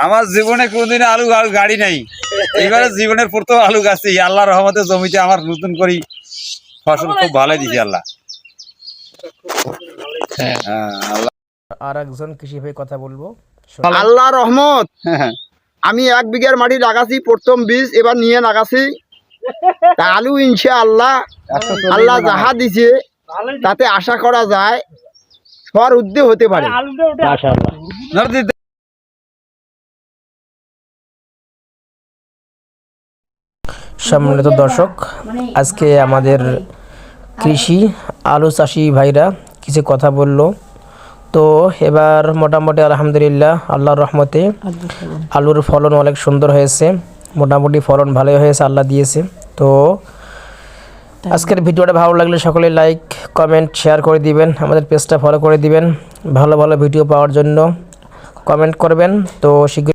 আমার জীবনে কোনদিন আলু গাড়ি নাই, এবারে জীবনের প্রথম আলু গাছি। আল্লাহর রহমতে জমিতে আমার নতুন করে ফসল খুব ভালো দিছে আল্লাহ। আল্লাহ আর একজন কৃষি ভাই কথা বলবো। আল্লাহ রহমত, আমি 1 বিঘার মাটি লাগাছি, প্রথম বীজ এবার নিয়ে লাগাছি। তা আলু ইনশাআল্লাহ আল্লাহ যাহা দিছে তাতে আশা করা যায় সর উদ্যোগ হতে পারে। সম্মানিত দর্শক, আজকে আমাদের কৃষি আলু চাষি ভাইরা কিছু কথা বললো। তো এবার মোটামুটি আলহামদুলিল্লাহ আল্লাহর রহমতে আলুর ফলন অনেক সুন্দর হয়েছে, মোটামুটি ফলন ভালোই হয়েছে, আল্লাহ দিয়েছে। তো আজকের ভিডিওটা ভালো লাগলে সকলে লাইক কমেন্ট শেয়ার করে দিবেন, আমাদের পেজটা ফলো করে দিবেন। ভালো ভালো ভিডিও পাওয়ার জন্য কমেন্ট করবেন। তো শীঘ্র